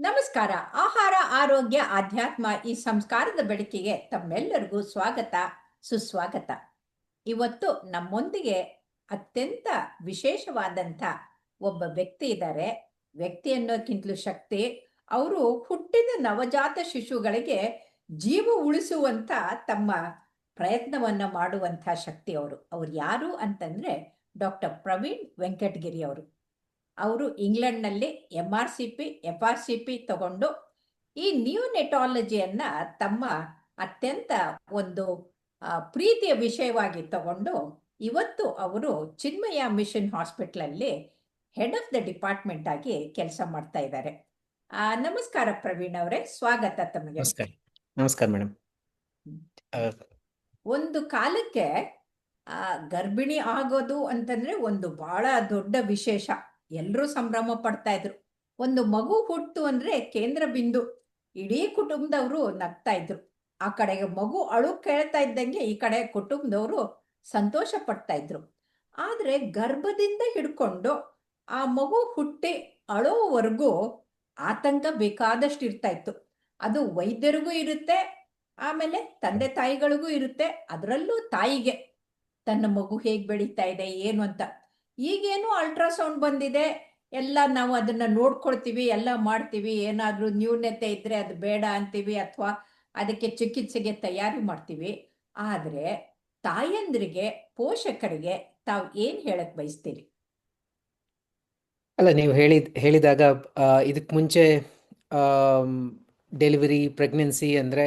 ನಮಸ್ಕಾರ. ಆಹಾರ, ಆರೋಗ್ಯ, ಆಧ್ಯಾತ್ಮ ಈ ಸಂಸ್ಕಾರದ ಬೆಳಕಿಗೆ ತಮ್ಮೆಲ್ಲರಿಗೂ ಸ್ವಾಗತ, ಸುಸ್ವಾಗತ. ಇವತ್ತು ನಮ್ಮೊಂದಿಗೆ ಅತ್ಯಂತ ವಿಶೇಷವಾದಂಥ ಒಬ್ಬ ವ್ಯಕ್ತಿ ಇದ್ದಾರೆ. ವ್ಯಕ್ತಿ ಅನ್ನೋಕ್ಕಿಂತಲೂ ಶಕ್ತಿ. ಅವರು ಹುಟ್ಟಿದ ನವಜಾತ ಶಿಶುಗಳಿಗೆ ಜೀವ ಉಳಿಸುವಂಥ ತಮ್ಮ ಪ್ರಯತ್ನವನ್ನು ಮಾಡುವಂಥ ಶಕ್ತಿ ಅವರು. ಅವ್ರು ಯಾರು ಅಂತಂದರೆ ಡಾಕ್ಟರ್ ಪ್ರವೀಣ್ ವೆಂಕಟಗಿರಿ ಅವರು. ಅವರು ಇಂಗ್ಲೆಂಡ್ನಲ್ಲಿ MRCP, FRCP ತಗೊಂಡು ಈ ನ್ಯೂನೆಟಾಲಜಿಯನ್ನು ತಮ್ಮ ಅತ್ಯಂತ ಒಂದು ಪ್ರೀತಿಯ ವಿಷಯವಾಗಿ ತಗೊಂಡು ಇವತ್ತು ಅವರು ಚಿನ್ಮಯ ಮಿಷನ್ ಹಾಸ್ಪಿಟ್ಲಲ್ಲಿ ಹೆಡ್ ಆಫ್ ದ ಡಿಪಾರ್ಟ್ಮೆಂಟ್ ಆಗಿ ಕೆಲಸ ಮಾಡ್ತಾ ಇದ್ದಾರೆ. ನಮಸ್ಕಾರ ಪ್ರವೀಣ್ ಅವರೇ, ಸ್ವಾಗತ ತಮಗೆ. ನಮಸ್ಕಾರ. ನಮಸ್ಕಾರ ಮೇಡಮ್. ಒಂದು ಕಾಲಕ್ಕೆ ಗರ್ಭಿಣಿ ಆಗೋದು ಅಂತಂದ್ರೆ ಒಂದು ಬಹಳ ದೊಡ್ಡ ವಿಶೇಷ. ಎಲ್ಲರೂ ಸಂಭ್ರಮ ಪಡ್ತಾ ಇದ್ರು. ಒಂದು ಮಗು ಹುಟ್ಟು ಅಂದ್ರೆ ಕೇಂದ್ರ ಬಿಂದು. ಇಡೀ ಕುಟುಂಬದವರು ನಗ್ತಾ ಇದ್ರು. ಆ ಕಡೆಗೆ ಮಗು ಅಳು ಕೇಳ್ತಾ ಇದ್ದಂಗೆ ಈ ಕಡೆ ಕುಟುಂಬದವರು ಸಂತೋಷ ಪಡ್ತಾ ಇದ್ರು. ಆದ್ರೆ ಗರ್ಭದಿಂದ ಹಿಡ್ಕೊಂಡು ಆ ಮಗು ಹುಟ್ಟಿ ಅಳೋವರೆಗೂ ಆತಂಕ ಬೇಕಾದಷ್ಟು ಇರ್ತಾ ಇತ್ತು. ಅದು ವೈದ್ಯರಿಗೂ ಇರುತ್ತೆ, ಆಮೇಲೆ ತಂದೆ ತಾಯಿಗಳಿಗೂ ಇರುತ್ತೆ. ಅದರಲ್ಲೂ ತಾಯಿಗೆ ತನ್ನ ಮಗು ಹೇಗೆ ಬೆಳೀತಾ ಇದೆ ಏನು ಅಂತ. ಈಗೇನು ಅಲ್ಟ್ರಾಸೌಂಡ್ ಬಂದಿದೆ, ಎಲ್ಲ ನಾವು ಅದನ್ನ ನೋಡ್ಕೊಳ್ತೀವಿ, ಎಲ್ಲ ಮಾಡ್ತೀವಿ. ಏನಾದರೂ ನ್ಯೂನತೆ ಇದ್ರೆ ಅದು ಬೇಡ ಅಂತೀವಿ, ಅಥವಾ ಅದಕ್ಕೆ ಚಿಕಿತ್ಸೆಗೆ ತಯಾರಿ ಮಾಡ್ತೀವಿ. ಆದರೆ ತಾಯಂದ್ರಿಗೆ, ಪೋಷಕರಿಗೆ ತಾವು ಏನು ಹೇಳಕ್ ಬಯಸ್ತೀರಿ? ಅಲ್ಲ, ನೀವು ಹೇಳಿದಾಗ ಇದಕ್ಕೆ ಮುಂಚೆ ಡೆಲಿವರಿ, ಪ್ರೆಗ್ನೆನ್ಸಿ ಅಂದರೆ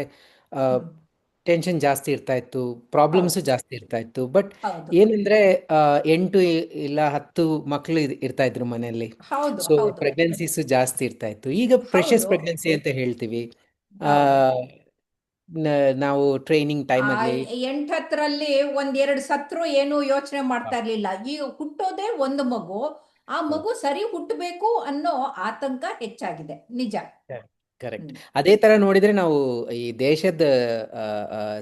ಟೆನ್ಷನ್ ಜಾಸ್ತಿ ಇರ್ತಾ ಇತ್ತು, ಪ್ರಾಬ್ಲಮ್ಸು ಜಾಸ್ತಿ ಇರ್ತಾ ಇತ್ತು. ಬಟ್ ಏನಂದ್ರೆ 8 ಇಲ್ಲ 10 ಮಕ್ಕಳು ಇರ್ತಾ ಇದ್ರು ಮನೆಯಲ್ಲಿ. ಸೊ ಪ್ರೆಗ್ನೆನ್ಸೀಸು ಜಾಸ್ತಿ ಇರ್ತಾ ಇತ್ತು. ಈಗ ಪ್ರೆಷಸ್ ಪ್ರೆಗ್ನೆನ್ಸಿ ಅಂತ ಹೇಳ್ತೀವಿ. ನಾವು ಟ್ರೈನಿಂಗ್ ಟೈಮಲ್ಲಿ 8-10ರಲ್ಲಿ 1-2 ಸತ್ರು ಏನು ಯೋಚನೆ ಮಾಡ್ತಾ ಇರ್ಲಿಲ್ಲ. ಈಗ ಹುಟ್ಟೋದೇ ಒಂದು ಮಗು, ಆ ಮಗು ಸರಿ ಹುಟ್ಟಬೇಕು ಅನ್ನೋ ಆತಂಕ ಹೆಚ್ಚಾಗಿದೆ. ನಿಜ, ಕರೆಕ್ಟ್. ಅದೇ ತರ ನೋಡಿದ್ರೆ ನಾವು ಈ ದೇಶದ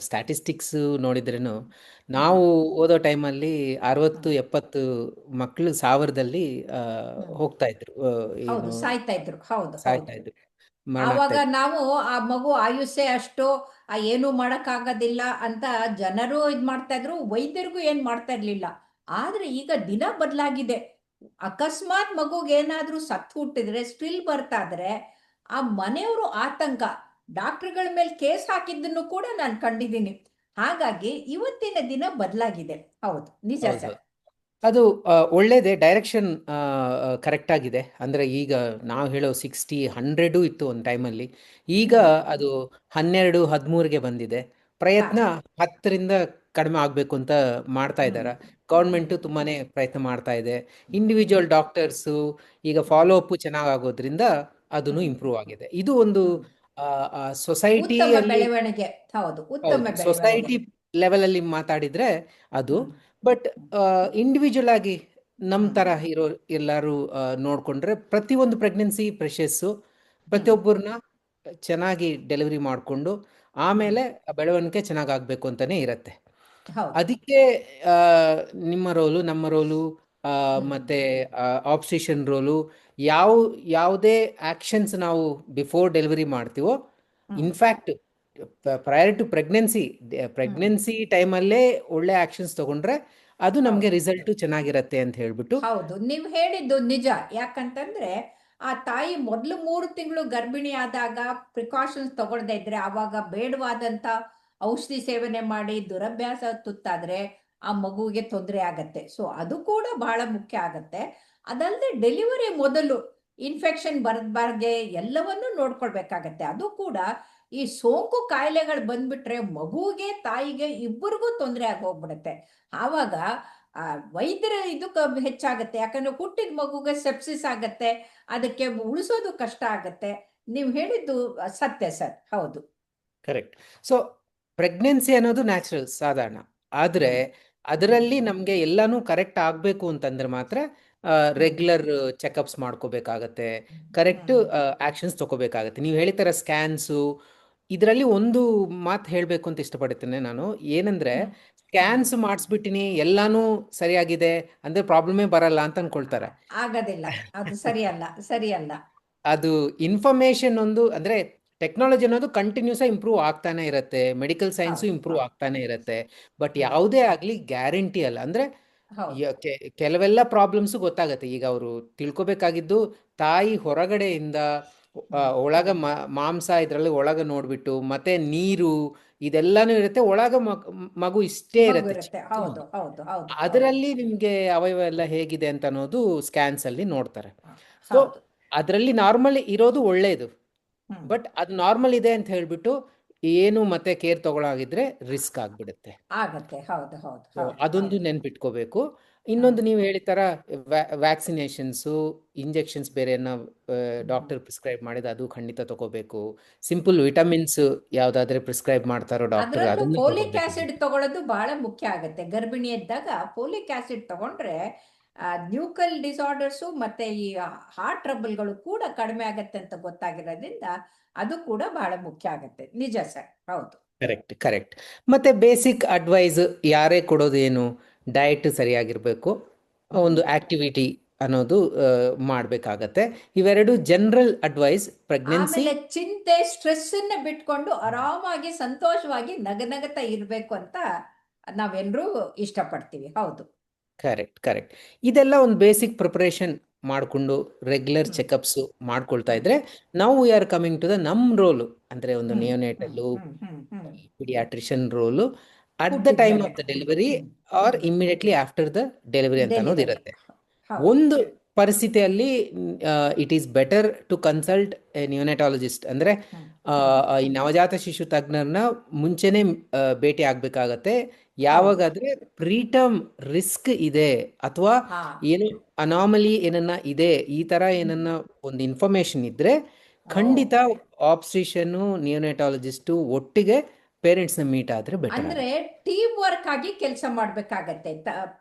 ಸ್ಟ್ಯಾಟಿಸ್ಟಿಕ್ಸ್ ನೋಡಿದ್ರೇನು, ನಾವು ಓದೋ ಟೈಮಲ್ಲಿ 60-70 ಮಕ್ಕಳು 1000ದಲ್ಲಿ ಹೋಗ್ತಾ ಇದ್ರು, ಸಾಯ್ತಾ ಇದ್ರು. ಸಾಯ್ತಾ ಇದ್ರು. ಆವಾಗ ನಾವು ಆ ಮಗು ಆಯುಷ್ಯ ಅಷ್ಟು, ಏನು ಮಾಡಕ್ಕಾಗೋದಿಲ್ಲ ಅಂತ ಜನರು ಇದ್ ಮಾಡ್ತಾ ಇದ್ರು, ವೈದ್ಯರಿಗೂ ಏನ್ ಮಾಡ್ತಾ ಇರ್ಲಿಲ್ಲ. ಆದ್ರೆ ಈಗ ದಿನ ಬದಲಾಗಿದೆ. ಅಕಸ್ಮಾತ್ ಮಗುಗೆ ಏನಾದ್ರೂ ಸತ್ತು ಹುಟ್ಟಿದ್ರೆ, ಸ್ಟಿಲ್ ಬರ್ತಾ ಇದ್ರೆ ಆ ಮನೆಯವರು ಆತಂಕ. ಡಾಕ್ಟರ್ಗಳ ಮೇಲೆ ಕೇಸ್ ಹಾಕಿದ್ದನ್ನು ಕೂಡ ನಾನು ಕಂಡಿದ್ದೀನಿ. ಹಾಗಾಗಿ ಇವತ್ತಿನ ದಿನ ಬದಲಾಗಿದೆ. ಹೌದು, ನಿಜ ಸರ್. ಅದು ಒಳ್ಳೇದೇ, ಡೈರೆಕ್ಷನ್ ಕರೆಕ್ಟ್ ಆಗಿದೆ. ಅಂದರೆ ಈಗ ನಾವು ಹೇಳೋ 60-100 ಇತ್ತು ಒಂದು ಟೈಮಲ್ಲಿ. ಈಗ ಅದು 12-13ಗೆ ಬಂದಿದೆ. ಪ್ರಯತ್ನ 10ರಿಂದ ಕಡಿಮೆ ಆಗಬೇಕು ಅಂತ ಮಾಡ್ತಾ ಇದ್ದಾರೆ. ಗೌರ್ಮೆಂಟು ತುಂಬಾನೇ ಪ್ರಯತ್ನ ಮಾಡ್ತಾ ಇದೆ. ಇಂಡಿವಿಜುವಲ್ ಡಾಕ್ಟರ್ಸು ಈಗ ಫಾಲೋ ಅಪ್ ಚೆನ್ನಾಗಿ ಆಗೋದ್ರಿಂದ ಅದನ್ನು ಇಂಪ್ರೂವ್ ಆಗಿದೆ. ಇದು ಒಂದು ಸೊಸೈಟಿ ಲೆವೆಲ್ ಅಲ್ಲಿ ಮಾತಾಡಿದ್ರೆ ಅದು. ಬಟ್ ಇಂಡಿವಿಜುವಲ್ ಆಗಿ ನಮ್ಮ ತರ ಇರೋ ಎಲ್ಲರೂ ನೋಡ್ಕೊಂಡ್ರೆ ಪ್ರತಿಯೊಂದು ಪ್ರೆಗ್ನೆನ್ಸಿ ಪ್ರೆಷಸ್ಸು ಪ್ರತಿಯೊಬ್ಬರನ್ನ ಚೆನ್ನಾಗಿ ಡೆಲಿವರಿ ಮಾಡಿಕೊಂಡು ಆಮೇಲೆ ಬೆಳವಣಿಗೆ ಚೆನ್ನಾಗಾಗಬೇಕು ಅಂತಾನೆ ಇರತ್ತೆ. ಅದಕ್ಕೆ ನಿಮ್ಮ ರೋಲು, ನಮ್ಮ ರೋಲು, ಮತ್ತೆ ಆಬ್ಸ್ಟಿಷನ್ ರೋಲು, ಯಾವುದೇ ಆಕ್ಷನ್ಸ್ ನಾವು ಬಿಫೋರ್ ಡೆಲಿವರಿ ಮಾಡ್ತೀವೋ, ಇನ್ಫ್ಯಾಕ್ಟ್ ಪ್ರಯರ್ ಟು ಪ್ರೆಗ್ನೆನ್ಸಿ ಟೈಮಲ್ಲೇ ಒಳ್ಳೆ ಆಕ್ಷನ್ಸ್ ತಗೊಂಡ್ರೆ ಅದು ನಮ್ಗೆ ರಿಸಲ್ಟ್ ಚೆನ್ನಾಗಿರತ್ತೆ ಅಂತ ಹೇಳ್ಬಿಟ್ಟು. ಹೌದು, ನೀವು ಹೇಳಿದ್ದು ನಿಜ. ಯಾಕಂತಂದ್ರೆ ಆ ತಾಯಿ ಮೊದಲು 3 ತಿಂಗಳು ಗರ್ಭಿಣಿ ಆದಾಗ ಪ್ರಿಕಾಷನ್ಸ್ ತಗೊಳ್ದೇ ಇದ್ರೆ, ಆವಾಗ ಬೇಡವಾದಂತ ಔಷಧಿ ಸೇವನೆ ಮಾಡಿ ದುರಭ್ಯಾಸ ತುತ್ತಾದ್ರೆ ಆ ಮಗುವಿಗೆ ತೊಂದರೆ ಆಗತ್ತೆ. ಸೊ ಅದು ಕೂಡ ಬಹಳ ಮುಖ್ಯ ಆಗತ್ತೆ. ಅದಲ್ಲದೆ ಡೆಲಿವರಿ ಮೊದಲು ಇನ್ಫೆಕ್ಷನ್ ಬರಬಾರ್ಗೆ ಎಲ್ಲವನ್ನೂ ನೋಡ್ಕೊಳ್ಬೇಕಾಗತ್ತೆ. ಅದು ಕೂಡ ಈ ಸೋಂಕು ಕಾಯಿಲೆಗಳು ಬಂದ್ಬಿಟ್ರೆ ಮಗುವಿಗೆ, ತಾಯಿಗೆ ಇಬ್ಬರಿಗೂ ತೊಂದರೆ ಆಗಿ ಹೋಗ್ಬಿಡುತ್ತೆ. ಆವಾಗ ವೈದ್ಯರ ಇದು ಹೆಚ್ಚಾಗತ್ತೆ. ಯಾಕಂದ್ರೆ ಹುಟ್ಟಿದ ಮಗುಗೆ ಸೆಪ್ಸಿಸ್ ಆಗತ್ತೆ, ಅದಕ್ಕೆ ಉಳಿಸೋದು ಕಷ್ಟ ಆಗತ್ತೆ. ನೀವು ಹೇಳಿದ್ದು ಸತ್ಯ ಸರ್. ಹೌದು, ಕರೆಕ್ಟ್. ಸೊ ಪ್ರೆಗ್ನೆನ್ಸಿ ಅನ್ನೋದು ನ್ಯಾಚುರಲ್, ಸಾಧಾರಣ. ಆದ್ರೆ ಅದರಲ್ಲಿ ನಮ್ಗೆ ಎಲ್ಲಾನು ಕರೆಕ್ಟ್ ಆಗ್ಬೇಕು ಅಂತಂದ್ರೆ ಮಾತ್ರ ರೆಗ್ಯುಲರ್ ಚೆಕಪ್ಸ್ ಮಾಡ್ಕೋಬೇಕಾಗತ್ತೆ, ಕರೆಕ್ಟ್ ಆಕ್ಷನ್ಸ್ ತಗೋಬೇಕಾಗತ್ತೆ. ನೀವು ಹೇಳಿತರ ಸ್ಕ್ಯಾನ್ಸು, ಇದರಲ್ಲಿ ಒಂದು ಮಾತು ಹೇಳಬೇಕು ಅಂತ ಇಷ್ಟಪಡ್ತೇನೆ ನಾನು. ಏನಂದ್ರೆ ಸ್ಕ್ಯಾನ್ಸ್ ಮಾಡಿಸ್ಬಿಟ್ಟಿನಿ ಎಲ್ಲಾನು ಸರಿಯಾಗಿದೆ ಅಂದ್ರೆ ಪ್ರಾಬ್ಲಮೇ ಬರಲ್ಲ ಅಂತ ಅನ್ಕೊಳ್ತಾರೆ. ಆಗೋದಿಲ್ಲ, ಅದು ಸರಿಯಲ್ಲ. ಅದು ಇನ್ಫಾರ್ಮೇಶನ್ ಒಂದು ಅಂದ್ರೆ ಟೆಕ್ನಾಲಜಿ ಅನ್ನೋದು ಕಂಟಿನ್ಯೂಸ್ ಆಗಿ ಇಂಪ್ರೂವ್ ಆಗ್ತಾನೆ ಇರುತ್ತೆ, ಮೆಡಿಕಲ್ ಸೈನ್ಸು ಹೌದು ಇಂಪ್ರೂವ್ ಹೌದು. ಆಗ್ತಾನೆ ಇರುತ್ತೆ. ಬಟ್ ಹ್ಮ್. ಯಾವುದೇ ಆಗಲಿ ಗ್ಯಾರಂಟಿ ಅಲ್ಲ. ಅಂದ್ರೆ ಹೌದು. ಕೆಲವೆಲ್ಲ ಪ್ರಾಬ್ಲಮ್ಸ್ ಗೊತ್ತಾಗತ್ತೆ. ಈಗ ಅವರು ತಿಳ್ಕೊಬೇಕಾಗಿದ್ದು ತಾಯಿ ಹೊರಗಡೆಯಿಂದ ಹ್ಮ್. ಒಳಗ ಮಾಂಸ ಇದರಲ್ಲಿ ಒಳಗ ನೋಡ್ಬಿಟ್ಟು ಮತ್ತೆ ನೀರು ಇದೆಲ್ಲಾನು ಇರುತ್ತೆ, ಒಳಗ ಮಗು ಇಷ್ಟೇ ಮಗು ಇರುತ್ತೆ, ಇರುತ್ತೆ. ಚಿಕ್ಕ ಹೌದು ಮಗು. ಹೌದು ಹೌದು ಹೌದು. ಅದರಲ್ಲಿ ನಿಮ್ಗೆ ಅವಯವ ಎಲ್ಲ ಹೇಗಿದೆ ಅಂತ ಅನ್ನೋದು ಸ್ಕ್ಯಾನ್ಸ್ ಅಲ್ಲಿ ನೋಡ್ತಾರೆ. ಹ, ಸೊ ಹೌದು. ಅದರಲ್ಲಿ ನಾರ್ಮಲ್ ಇರೋದು ಒಳ್ಳೇದು. ಹ್ಮ್. ಬಟ್ ಅದು ನಾರ್ಮಲ್ ಇದೆ ಅಂತ ಹೇಳ್ಬಿಟ್ಟು ಏನು ಮತ್ತೆ ಕೇರ್ ತಗೊಳಾಗಿದ್ರೆ ರಿಸ್ಕ್ ಆಗ್ಬಿಡುತ್ತೆ. ಆಗತ್ತೆ. ಹೌದು ಹೌದು ಸೊ ಹೌದು ಅದೊಂದು ಹೌದು. ನೆನ್ಪಿಟ್ಕೋಬೇಕು. ಹ್ಮ್. ಇನ್ನೊಂದು ನೀವು ಹೇಳಿದ ಥರ ವ್ಯಾಕ್ಸಿನೇಷನ್ಸು, ಇಂಜೆಕ್ಷನ್ಸ್ ಬೇರೆಯನ್ನ ಹ್ಮ್. ಡಾಕ್ಟರ್ ಪ್ರಿಸ್ಕ್ರೈಬ್ ಮಾಡಿದ ಅದು ಖಂಡಿತ ತಗೋಬೇಕು. ಸಿಂಪಲ್ ವಿಟಮಿನ್ಸ್ ಯಾವುದಾದ್ರೆ ಪ್ರಿಸ್ಕ್ರೈಬ್ ಮಾಡ್ತಾರೋ ಡಾಕ್ಟರ್ ಅದರಲ್ಲೂ ಅದನ್ನು ಫೋಲಿಕ್ ಆಸಿಡ್ ತಗೋಬೇಕಾಗುತ್ತೆ. ತಗೊಳ್ಳೋದು ಬಹಳ ಮುಖ್ಯ ಆಗುತ್ತೆ. ಗರ್ಭಿಣಿ ಇದ್ದಾಗ ಫೋಲಿಕ್ ಆಸಿಡ್ ತಗೊಂಡ್ರೆ ನ್ಯೂಕಲ್ ಡಿಸಾರ್ಡರ್ಸು ಮತ್ತೆ ಈ ಹಾರ್ಟ್ ಟ್ರಬಲ್ಗಳು ಕೂಡ ಕಡಿಮೆ ಆಗತ್ತೆ ಅಂತ ಗೊತ್ತಾಗಿರೋದ್ರಿಂದ ಅದು ಕೂಡ ಬಹಳ ಮುಖ್ಯ ಆಗತ್ತೆ. ನಿಜ ಸರ್. ಹೌದು. Correct correct. ಮತ್ತೆ ಬೇಸಿಕ್ ಅಡ್ವೈಸ್ ಯಾರೇ ಕೊಡೋದೇನು, ಡಯಟ್ ಸರಿಯಾಗಿರಬೇಕು, ಹ್ಮ್. ಒಂದು ಆಕ್ಟಿವಿಟಿ ಅನ್ನೋದು ಮಾಡಬೇಕಾಗತ್ತೆ. ಇವೆರಡು ಜನರಲ್ ಅಡ್ವೈಸ್ ಪ್ರೆಗ್ನೆನ್ಸಿ. ಆಮೇಲೆ ಚಿಂತೆ ಸ್ಟ್ರೆಸ್ ಅನ್ನ ಬಿಟ್ಕೊಂಡು ಆರಾಮಾಗಿ ಸಂತೋಷವಾಗಿ ನಗನಗತಾ ಇರ್ಬೇಕು ಅಂತ ನಾವೆಲ್ಲರೂ ಇಷ್ಟಪಡ್ತೀವಿ. ಹೌದು. Correct correct. ಇದೆಲ್ಲ ಒಂದು ಬೇಸಿಕ್ ಪ್ರಿಪರೇಷನ್ ಮಾಡಿಕೊಂಡು ರೆಗ್ಯುಲರ್ ಹ್ಮ್. ಚೆಕಪ್ಸು ಮಾಡ್ಕೊಳ್ತಾ ಹ್ಮ್. ಇದ್ರೆ ನಾವು we are coming to the ನಮ್ಮ ರೋಲು, ಅಂದರೆ ಒಂದು hmm. Hmm. Neonatal hmm. Hmm. Hmm. Pediatrician role at the time ಹುಟ್ಟಿದ್ಮೇಲೆ. Of the delivery hmm. Or hmm. Immediately after the delivery ಅಂತ ಅನ್ನೋದು delivery. ಇರುತ್ತೆ. ಹೌದು. ಒಂದು ಪರಿಸ್ಥಿತಿಯಲ್ಲಿ it is better to consult a neonatologist. ಅಂದರೆ ಹ್ಮ್. ಹ್ಮ್. ಈ ನವಜಾತ ಶಿಶು ತಜ್ಞರನ್ನ ಮುಂಚೆನೆ ಭೇಟಿ ಆಗಬೇಕಾಗತ್ತೆ. ಹೌದು. ಯಾವಾಗಾದ್ರೆ ಪ್ರೀಟರ್ಮ್ ರಿಸ್ಕ್ ಇದೆ ಅಥವಾ ಹಾ. ಏನು ಅನಾಮಲಿ ಏನನ್ನ ಇದೆ, ಈ ಥರ ಹ್ಮ್. ಏನನ್ನ ಒಂದು ಇನ್ಫಾರ್ಮೇಶನ್ ಇದ್ದರೆ ಓ. ಖಂಡಿತ ಆಬ್ಸ್ಟ್ರಿಷನ್ನು ನಿಯೋನೆಟಾಲಜಿಸ್ಟು ಒಟ್ಟಿಗೆ ಪೇರೆಂಟ್ಸ್ನ ಮೀಟ್ ಆದರೆ ಬೆಟರ್ ಅಂದ್ರೆ ಆಗುತ್ತೆ. ಟೀಮ್ ವರ್ಕ್ ಆಗಿ ಕೆಲಸ ಮಾಡ್ಬೇಕಾಗತ್ತೆ.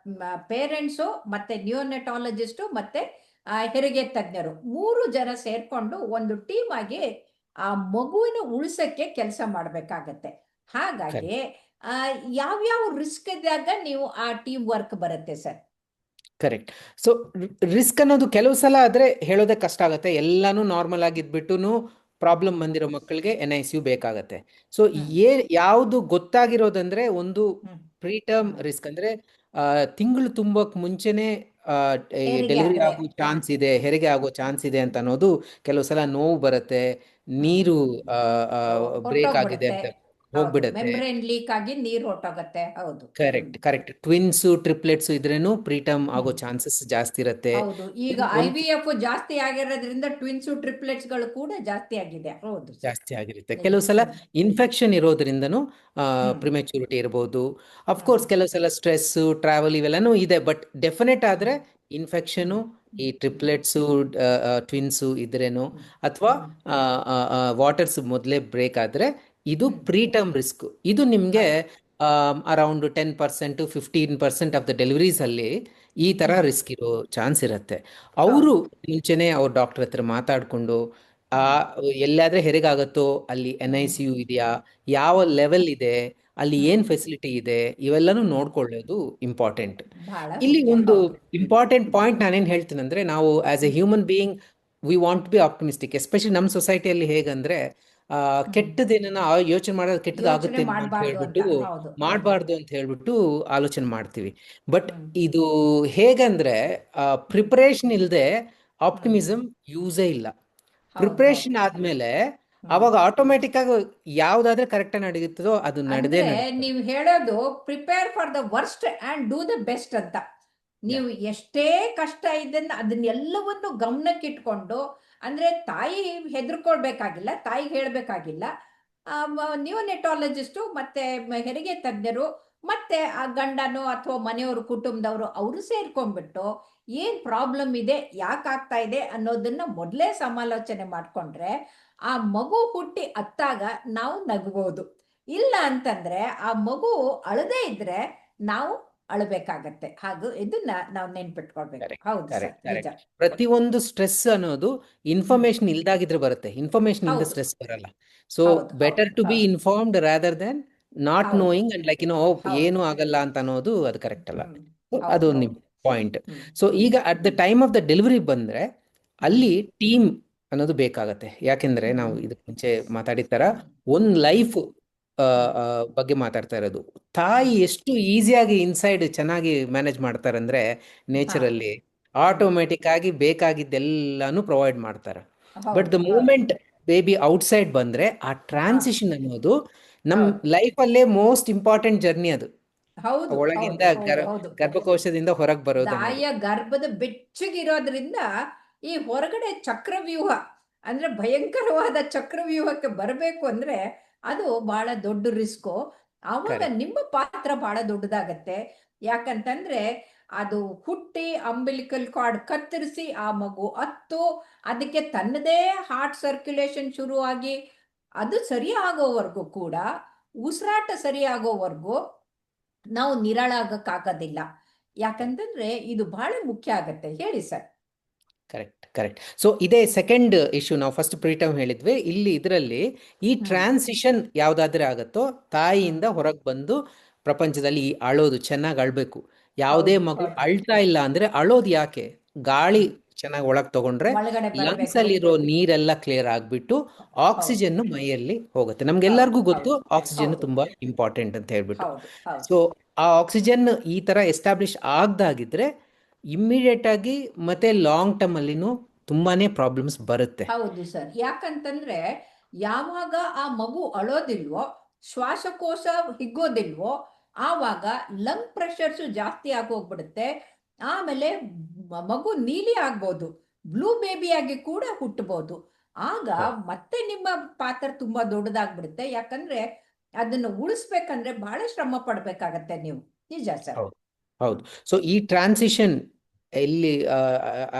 ಪೇರೆಂಟ್ಸು ಮತ್ತೆ ನ್ಯೂನೆಟಾಲಜಿಸ್ಟು ಮತ್ತೆ ಹೆರಿಗೆ ತಜ್ಞರು 3 ಜನ ಸೇರ್ಕೊಂಡು ಒಂದು ಟೀಮ್ ಆಗಿ ಆ ಮಗುವಿನ ಉಳಿಸಕ್ಕೆ ಕೆಲಸ ಮಾಡ್ಬೇಕಾಗತ್ತೆ. ಹಾಗಾಗಿ ಆ, ಯಾವ್ಯಾವ ರಿಸ್ಕ್ ಇದ್ದಾಗ ನೀವು ಆ ಟೀಮ್ ವರ್ಕ್ ಬರುತ್ತೆ ಸರ್? ಕರೆಕ್ಟ್. ಸೊ ರಿಸ್ಕ್ ಅನ್ನೋದು ಕೆಲವು ಸಲ ಆದರೆ ಹೇಳೋದೇ ಕಷ್ಟ ಆಗುತ್ತೆ. ಎಲ್ಲಾನು ನಾರ್ಮಲ್ ಆಗಿದ್ಬಿಟ್ಟು ಹ್ಮ್. ಪ್ರಾಬ್ಲಮ್ ಬಂದಿರೋ ಮಕ್ಕಳಿಗೆ NICU ಬೇಕಾಗತ್ತೆ. ಸೊ ಹ್ಮ್. ಯಾವುದು ಗೊತ್ತಾಗಿರೋದಂದ್ರೆ ಒಂದು ಹ್ಮ್. ಪ್ರೀಟರ್ಮ್ ಹ್ಮ್. ರಿಸ್ಕ್, ಅಂದರೆ ತಿಂಗಳು ತುಂಬಕ್ಕೆ ಮುಂಚೆನೆ ಹೆರಿಗೆ ಡೆಲಿವರಿ ಆದ್ರೆ ಆಗೋ ಚಾನ್ಸ್ ಇದೆ, ಹೆರಿಗೆ ಆಗೋ ಚಾನ್ಸ್ ಇದೆ ಅಂತ ಅನ್ನೋದು. ಕೆಲವು ಸಲ ನೋವು ಬರುತ್ತೆ, ಹ್ಮ್. ನೀರು ಬ್ರೇಕ್ ಆಗಿದೆ ಹೊರ್ಟೋಗ್ಬಿಡುತ್ತೆ. ಅಂತ ಹೌದು, ಹೋಗ್ಬಿಡತ್ತೆ. ಮೆಂಬ್ರೇನ್ ಲೀಕ್ ಆಗಿ ನೀರು ಹೊರ್ಟೋಗತ್ತೆ. ಹೌದು. Hmm. Correct correct. Twins triplets ಇದ್ರೇನು ಪ್ರೀಟರ್ಮ್ ಆಗೋ ಹ್ಮ್. ಚಾನ್ಸಸ್ ಜಾಸ್ತಿ ಇರುತ್ತೆ. ಹೌದು, ಈಗ ಒಂದು IVF ಜಾಸ್ತಿ ಆಗಿರೋದ್ರಿಂದ ಟ್ವಿನ್ಸು ಟ್ರಿಪ್ಲೆಟ್ಸ್ಗಳು ಕೂಡ ಜಾಸ್ತಿ ಆಗಿದೆ. ಹೌದು ಸರ್. ಜಾಸ್ತಿ ಆಗಿರುತ್ತೆ. ನಿಜ. ಕೆಲವು ಸಲ ಹ್ಮ್. ಇನ್ಫೆಕ್ಷನ್ ಇರೋದ್ರಿಂದನೂ ಹ್ಮ್. ಪ್ರಿಮೆಚುರಿಟಿ ಇರ್ಬೋದು. ಹ್ಮ್. ಅಫ್ಕೋರ್ಸ್ ಕೆಲವು ಸಲ ಸ್ಟ್ರೆಸ್ಸು ಟ್ರಾವೆಲ್ ಇವೆಲ್ಲನೂ ಇದೆ. ಬಟ್ ಡೆಫಿನೆಟ್ ಹ್ಮ್. ಆದರೆ ಇನ್ಫೆಕ್ಷನು, ಹ್ಮ್. ಈ ಹ್ಮ್. ಟ್ರಿಪ್ಲೆಟ್ಸು ಟ್ವಿನ್ಸು ಇದ್ರೇನು, ಹ್ಮ್. ಅಥವಾ ಹ್ಮ್. ವಾಟರ್ಸ್ ಮೊದಲೇ ಬ್ರೇಕ್ ಆದರೆ ಇದು ಹ್ಮ್. Preterm risk. ಇದು ನಿಮಗೆ ಹೌದು. ಅರೌಂಡ್ 10% 15% ಆಫ್ ದ ಡೆಲಿವರೀಸಲ್ಲಿ ಈ ಥರ ಹ್ಮ್. ರಿಸ್ಕ್ ಇರೋ ಚಾನ್ಸ್ ಇರುತ್ತೆ. ಅವರು ಹೌದು. ಮುಂಚೆನೇ ಅವ್ರ ಡಾಕ್ಟರ್ ಹತ್ರ ಮಾತಾಡಿಕೊಂಡು ಆ ಹ್ಮ್. ಎಲ್ಲಾದ್ರೆ ಹೆರಿಗಾಗತ್ತೋ ಅಲ್ಲಿ ಹ್ಮ್. NICU ಇದೆಯಾ, ಯಾವ ಹ್ಮ್. ಲೆವೆಲ್ ಇದೆ, ಅಲ್ಲಿ ಹ್ಮ್. ಏನು ಫೆಸಿಲಿಟಿ ಇದೆ, ಇವೆಲ್ಲನೂ ಹ್ಮ್. ನೋಡ್ಕೊಳ್ಳೋದು ಇಂಪಾರ್ಟೆಂಟ್. ಬಹಳ ಇಲ್ಲಿ ಮುಖ್ಯ. ಒಂದು ಹೌದು. ಇಂಪಾರ್ಟೆಂಟ್ ಪಾಯಿಂಟ್ ನಾನೇನು ಹೇಳ್ತೀನಂದ್ರೆ, ನಾವು as A hmm. Human being we want B optimistic. Especially ನಮ್ಮ ಸೊಸೈಟಿಯಲ್ಲಿ ಹೇಗಂದ್ರೆ ಹ್ಮ್. ಕೆಟ್ಟದೇನ ಯೋಚನೆ ಮಾಡೋದು ಯೋಚನೆ ಕೆಟ್ಟದಾಗುತ್ತೇನೋ ಅಂತ ಮಾಡಬಾರ್ದು ಅಂತ. ಹೇಳ್ಬಿಟ್ಟು ಹೌದು ಹೌದು. ಮಾಡಬಾರ್ದು ಅಂತ ಹೇಳ್ಬಿಟ್ಟು ಆಲೋಚನೆ ಮಾಡ್ತೀವಿ. ಬಟ್ ಹ್ಮ್. ಇದು ಹೇಗಂದ್ರೆ ಹ್ಮ್. ಪ್ರಿಪರೇಷನ್ ಇಲ್ಲದೆ ಹ್ಮ್. ಆಪ್ಟಿಮಿಸಮ್ ಯೂಸೇ ಇಲ್ಲ. ಹೌದು ಹೌದು. ಪ್ರಿಪ್ರೇಷನ್ ಆದ್ಮೇಲೆ ಹ್ಮ್. ಅವಾಗ ಆಟೋಮೆಟಿಕ್ ಆಗಿ ಯಾವ್ದಾದ್ರೆ ಕರೆಕ್ಟ್ ನಡೀತದೋ ಅದು ನಡೆದೇ ಅಂದ್ರೆ ನಡೀತದೆ. ನೀವು ಹೇಳೋದು prepare for the worst and do the best ಅಂತ. Yeah. ನೀವು ಎಷ್ಟೇ ಕಷ್ಟ ಇದನ್ನ ಅದನ್ನೆಲ್ಲವನ್ನು ಗಮನಕ್ಕಿಟ್ಕೊಂಡು, ಅಂದ್ರೆ ತಾಯಿ ಹೆದರ್ಕೊಳ್ಬೇಕಾಗಿಲ್ಲ, ತಾಯಿಗೆ ಹೇಳ್ಬೇಕಾಗಿಲ್ಲ. ನ್ಯೂನೆಟಾಲಜಿಸ್ಟು ಮತ್ತೆ ಹೆರಿಗೆ ತಜ್ಞರು ಮತ್ತೆ ಆ ಗಂಡನೋ ಅಥವಾ ಮನೆಯವರು ಕುಟುಂಬದವರು ಅವರು ಸೇರ್ಕೊಂಡ್ಬಿಟ್ಟು ಏನ್ ಪ್ರಾಬ್ಲಮ್ ಇದೆ, ಯಾಕೆ ಆಗ್ತಾ ಇದೆ ಅನ್ನೋದನ್ನ ಮೊದಲೇ ಸಮಾಲೋಚನೆ ಮಾಡ್ಕೊಂಡ್ರೆ ಆ ಮಗು ಹುಟ್ಟಿ ಅತ್ತಾಗ ನಾವು ನಗಬಹುದು. ಇಲ್ಲ ಅಂತಂದ್ರೆ ಆ ಮಗು ಅಳದೇ ಇದ್ರೆ ನಾವು ಅಳಬೇಕಾಗತ್ತೆ. ಹಾಗೂ ಇದನ್ನ ನಾವು ನೆನ್ಪಿಟ್ಕೊಳ್ಬೇಕು. ಕರೆಕ್ಟ್ ಹೌದು ಸರ್, ಕರೆಕ್ಟ್ ನಿಜ. ಕರೆಕ್ಟ್. ಪ್ರತಿಯೊಂದು ಸ್ಟ್ರೆಸ್ ಅನ್ನೋದು ಹ್ಮ್. ಇನ್ಫಾರ್ಮೇಶನ್ ಇಲ್ದಾಗಿದ್ರೆ ಬರುತ್ತೆ, ಇನ್ಫಾರ್ಮೇಶನ್ ಇಲ್ದ ಹೌದು ಸ್ಟ್ರೆಸ್ ಬರಲ್ಲ. ಸೊ ಹೌದು ಹೌದು ಬೆಟರ್ ಟು ಬಿ ಹೌದು ಇನ್ಫಾರ್ಮ್ಡ್ ರಾದರ್ ದೆನ್ ನಾಟ್ ಹೌದು ನೋಯಿಂಗ್ ಅಂಡ್ ಲೈಕ್ ಹೌದು. ಏನು ಆಗಲ್ಲ ಅಂತ ಅನ್ನೋದು ಅದು ಕರೆಕ್ಟ್ ಅಲ್ಲ. ಹ್ಮ್. So, ಹೌದು ಅದು ಹೌದು. ನಿಮ್ ಪಾಯಿಂಟ್. ಹ್ಮ್. ಸೊ ಹ್ಮ್. ಈಗ at the time of the delivery ಬಂದ್ರೆ ಹ್ಮ್. ಅಲ್ಲಿ ಟೀಮ್ ಅನ್ನೋದು ಬೇಕಾಗತ್ತೆ. ಯಾಕೆಂದ್ರೆ ನಾವು ಹ್ಮ್ ಇದಕ್ಕೆ ಮುಂಚೆ ಮಾತಾಡಿದ ಥರ ಒಂದು ಲೈಫ್ ಹೌದು ಬಗ್ಗೆ ಮಾತಾಡ್ತಾ ಇರೋದು. ತಾಯಿ ಎಷ್ಟು ಈಸಿಯಾಗಿ ಇನ್ಸೈಡ್ ಚೆನ್ನಾಗಿ ಮ್ಯಾನೇಜ್ ಮಾಡ್ತಾರಂದ್ರೆ ಹಾ ನೇಚರಲ್ಲಿ ಹ್ಮ್ ಆಟೋಮೆಟಿಕ್ ಆಗಿ ಬೇಕಾಗಿದ್ದೆಲ್ಲನೂ ಪ್ರೊವೈಡ್ ಮಾಡ್ತಾರೆ. ಬಟ್ ಹೌದು ದ ಹೌದು ಮೂಮೆಂಟ್ ಬೇಬಿ ಔಟ್ಸೈಡ್ ಬಂದ್ರೆ ಆ ಹಾ ಟ್ರಾನ್ಸಿಷನ್ ಅನ್ನೋದು ನಮ್ಮ ಹೌದು ಲೈಫಲ್ಲೇ ಮೋಸ್ಟ್ ಇಂಪಾರ್ಟೆಂಟ್ ಜರ್ನಿ ಅದು. ಹೌದು ಒಳಗಿಂದ ಹೌದು ಹೌದು ಹೌದು ಗರ್ಭಕೋಶದಿಂದ ಹೊರಗೆ ಬರೋದು ಅನ್ನೋದು. ತಾಯಿಯ ಗರ್ಭದ ಬೆಚ್ಚಗಿರೋದ್ರಿಂದ ಈ ಹೊರಗಡೆ ಚಕ್ರವ್ಯೂಹ ಅಂದ್ರೆ ಭಯಂಕರವಾದ ಚಕ್ರವ್ಯೂಹಕ್ಕೆ ಬರಬೇಕು ಅಂದ್ರೆ ಅದು ಬಹಳ ದೊಡ್ಡ ರಿಸ್ಕು. ಆವಾಗ ಕರೆಕ್ಟ್. ನಿಮ್ಮ ಪಾತ್ರ ಬಹಳ ದೊಡ್ಡದಾಗತ್ತೆ. ಯಾಕಂತಂದ್ರೆ ಅದು ಹುಟ್ಟಿ ಅಂಬಿಲಿಕಲ್ ಕಾರ್ಡ್ ಕತ್ತರಿಸಿ ಆ ಮಗು ಅತ್ತು ಅದಕ್ಕೆ ತನ್ನದೇ ಹಾರ್ಟ್ ಸರ್ಕ್ಯುಲೇಷನ್ ಶುರುವಾಗಿ ಅದು ಸರಿ ಆಗೋವರೆಗೂ ಕೂಡ, ಉಸಿರಾಟ ಸರಿ ಆಗೋವರೆಗೂ ನಾವು ನಿರಾಳಾಗಕ್ಕಾಗೋದಿಲ್ಲ. ಯಾಕಂತಂದ್ರೆ ಇದು ಬಹಳ ಮುಖ್ಯ ಆಗತ್ತೆ. ಹೇಳಿ ಸರ್. Correct correct. ಸೊ ಇದೇ ಸೆಕೆಂಡ್ ಇಶ್ಯೂ. ನಾವು ಫಸ್ಟ್ ಪ್ರೀಟರ್ಮ್ ಹೇಳಿದ್ವಿ, ಇಲ್ಲಿ ಇದರಲ್ಲಿ ಈ ಹ್ಮ್ ಟ್ರಾನ್ಸಿಷನ್ ಯಾವುದಾದ್ರೆ ಆಗುತ್ತೋ, ಹ್ಮ್ ತಾಯಿಯಿಂದ ಹೊರಗೆ ಬಂದು ಪ್ರಪಂಚದಲ್ಲಿ ಈ ಅಳೋದು ಚೆನ್ನಾಗಿ ಅಳಬೇಕು. ಯಾವುದೇ ಹೌದು ಮಗು ಹೌದು ಅಳ್ತಾ ಇಲ್ಲ ಅಂದರೆ ಅಳೋದು ಯಾಕೆ? ಗಾಳಿ ಹ್ಮ್ ಚೆನ್ನಾಗಿ ಒಳಗೆ ತಗೊಂಡ್ರೆ ಒಳಗಡೆ ಲಂಗ್ಸ್ ಬರಬೇಕು. ಅಲ್ಲಿರೋ ನೀರೆಲ್ಲ ಕ್ಲಿಯರ್ ಆಗಿಬಿಟ್ಟು ಹೌದು ಆಕ್ಸಿಜನ್ ಮೈಯಲ್ಲಿ ಹೋಗುತ್ತೆ. ಹೌದು ನಮ್ಗೆಲ್ಲರಿಗೂ ಗೊತ್ತು ಹೌದು ಆಕ್ಸಿಜನ್ ಹೌದು ತುಂಬಾ ಇಂಪಾರ್ಟೆಂಟ್ ಅಂತ ಹೇಳ್ಬಿಟ್ಟು. ಹೌದು ಹೌದು ಸೊ ಆ ಆಕ್ಸಿಜನ್ ಈ ತರ ಎಸ್ಟಾಬ್ಲಿಷ್ ಆಗದಾಗಿದ್ರೆ ಇಮ್ಮಿಡಿಯೇಟ್ ಆಗಿ ಮತ್ತೆ ಲಾಂಗ್ ಟರ್ಮ್ ಅಲ್ಲಿನೂ ತುಂಬಾನೇ ಪ್ರಾಬ್ಲಮ್ಸ್ ಬರುತ್ತೆ. ಹೌದು ಸರ್. ಯಾಕಂತಂದ್ರೆ ಯಾವಾಗ ಆ ಮಗು ಅಳೋದಿಲ್ವೋ, ಶ್ವಾಸಕೋಶ ಹಿಗ್ಗೋದಿಲ್ವೋ, ಆವಾಗ ಲಂಗ್ ಪ್ರೆಷರ್ಸು ಜಾಸ್ತಿ ಆಗೋಗ್ಬಿಡುತ್ತೆ. ಆಮೇಲೆ ಮಗು ನೀಲಿ ಆಗ್ಬೋದು, ಬ್ಲೂ ಬೇಬಿ ಆಗಿ ಕೂಡ ಹುಟ್ಟಬಹುದು. ಆಗ ಹೌದು ಮತ್ತೆ ನಿಮ್ಮ ಪಾತ್ರ ತುಂಬಾ ದೊಡ್ಡದಾಗ್ಬಿಡುತ್ತೆ. ಯಾಕಂದ್ರೆ ಅದನ್ನು ಉಳಿಸ್ಬೇಕಂದ್ರೆ ಬಹಳ ಶ್ರಮ ಪಡ್ಬೇಕಾಗತ್ತೆ ನೀವು. ನಿಜ ಸರ್. ಹೌದು ಹೌದು. ಸೊ ಈ ಟ್ರಾನ್ಸಿಷನ್ ಇಲ್ಲಿ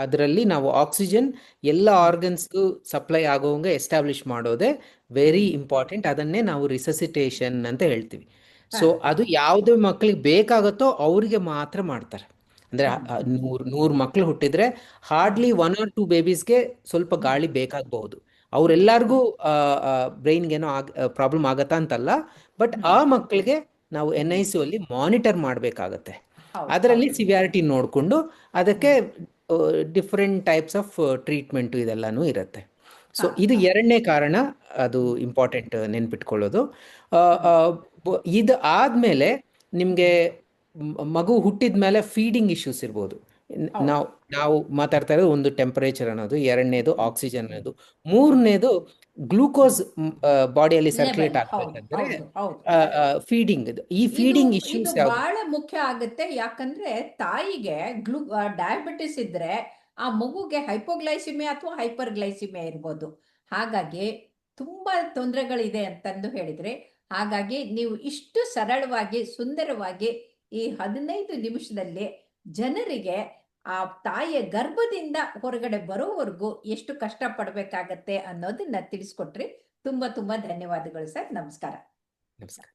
ಅದರಲ್ಲಿ ನಾವು ಆಕ್ಸಿಜನ್ ಎಲ್ಲ ಹ್ಮ್ ಆರ್ಗನ್ಸ್ಗೂ ಸಪ್ಲೈ ಆಗೋಂಗೆ ಎಸ್ಟಾಬ್ಲಿಷ್ ಮಾಡೋದೇ ವೆರಿ ಇಂಪಾರ್ಟೆಂಟ್. ಅದನ್ನೇ ನಾವು ರಿಸಸಿಟೇಷನ್ ಅಂತ ಹೇಳ್ತೀವಿ. ಹಾ ಸೊ ಹಾ ಅದು ಯಾವುದೇ ಮಕ್ಕಳಿಗೆ ಬೇಕಾಗುತ್ತೋ ಅವರಿಗೆ ಮಾತ್ರ ಮಾಡ್ತಾರೆ. ಅಂದರೆ ಹ್ಮ್ 100 ಮಕ್ಕಳು ಹುಟ್ಟಿದ್ರೆ ಹ್ಮ್ ಹಾರ್ಡ್ಲಿ 1 or 2 ಬೇಬೀಸ್ಗೆ ಸ್ವಲ್ಪ ಹ್ಮ್ ಗಾಳಿ ಬೇಕಾಗಬಹುದು. ಹ್ಮ್ ಅವರೆಲ್ಲರಿಗೂ ಬ್ರೈನ್ಗೇನೋ ಪ್ರಾಬ್ಲಮ್ ಆಗತ್ತಾ ಅಂತಲ್ಲ, ಬಟ್ ಹ್ಮ್ ಆ ಮಕ್ಕಳಿಗೆ ನಾವು ಹ್ಮ್ NICU ಅಲ್ಲಿ ಮಾನಿಟರ್ ಮಾಡಬೇಕಾಗತ್ತೆ. ಹೌದು ಅದರಲ್ಲಿ ಹೌದು ಸಿವಿಯಾರಿಟಿ ನೋಡಿಕೊಂಡು ಅದಕ್ಕೆ ಹ್ಮ್ ಡಿಫ್ರೆಂಟ್ ಟೈಪ್ಸ್ ಆಫ್ ಟ್ರೀಟ್ಮೆಂಟು ಇದೆಲ್ಲನೂ ಇರುತ್ತೆ. ಸೊ ಹಾ ಇದು ಹಾ ಎರಡನೇ ಕಾರಣ, ಅದು ಹ್ಮ್ ಇಂಪಾರ್ಟೆಂಟ್ ನೆನ್ಪಿಟ್ಕೊಳ್ಳೋದು. ಹ್ಮ್ ಇದು ಆದಮೇಲೆ ನಿಮಗೆ ಹ್ಮ್ ಮಗು ಹುಟ್ಟಿದ ಮೇಲೆ ಫೀಡಿಂಗ್ ಇಶ್ಯೂಸ್ ಇರ್ಬೋದು. ಹೌದು ನಾವು ನಾವು ಮಾತಾಡ್ತಾ ಇರೋದು ಒಂದು ಟೆಂಪರೇಚರ್ ಅನ್ನೋದು, ಎರಡನೇದು ಹ್ಮ್ ಆಕ್ಸಿಜನ್ ಹ್ಮ್ ಅನ್ನೋದು, ಹ್ಮ್ ಮೂರನೇದು ಗ್ಲೂಕೋಸ್ ಬಾಡಿಯಲ್ಲಿ ಲೆವೆಲ್. ಸರ್ಕ್ಯುಲೇಟ್ ಹೌದು ಆಗಬೇಕಾದ್ರೆ ಹೌದು ಹೌದು. ಫೀಡಿಂಗ್. ಈ ಇದು ಫೀಡಿಂಗ್ ಇದು ಇಶ್ಯೂಸ್ ಯಾವುದು? ಬಹಳ ಮುಖ್ಯ ಆಗುತ್ತೆ. ಯಾಕಂದ್ರೆ ತಾಯಿಗೆ ಡಯಾಬಿಟಿಸ್ ಇದ್ರೆ ಆ ಮಗುಗೆ ಹೈಪೋಗ್ಲೈಸಿಮಿಯಾ ಅಥವಾ ಹೈಪರ್ ಗ್ಲೈಸಿಮಿಯಾ ಇರ್ಬೋದು. ಹಾಗಾಗಿ ತುಂಬಾ ತೊಂದರೆಗಳಿದೆ ಅಂತಂದು ಹೇಳಿದ್ರೆ, ಹಾಗಾಗಿ ನೀವು ಇಷ್ಟು ಸರಳವಾಗಿ ಸುಂದರವಾಗಿ ಈ 15 ನಿಮಿಷದಲ್ಲಿ ಜನರಿಗೆ ಆ ತಾಯಿಯ ಗರ್ಭದಿಂದ ಹೊರಗಡೆ ಬರೋವರೆಗೂ ಎಷ್ಟು ಕಷ್ಟ ಪಡ್ಬೇಕಾಗತ್ತೆ ಅನ್ನೋದನ್ನ ತಿಳಿಸ್ಕೊಟ್ರಿ. ತುಂಬಾ ತುಂಬಾ ಧನ್ಯವಾದಗಳು ಸರ್. ನಮಸ್ಕಾರ. ನಮಸ್ಕಾರ.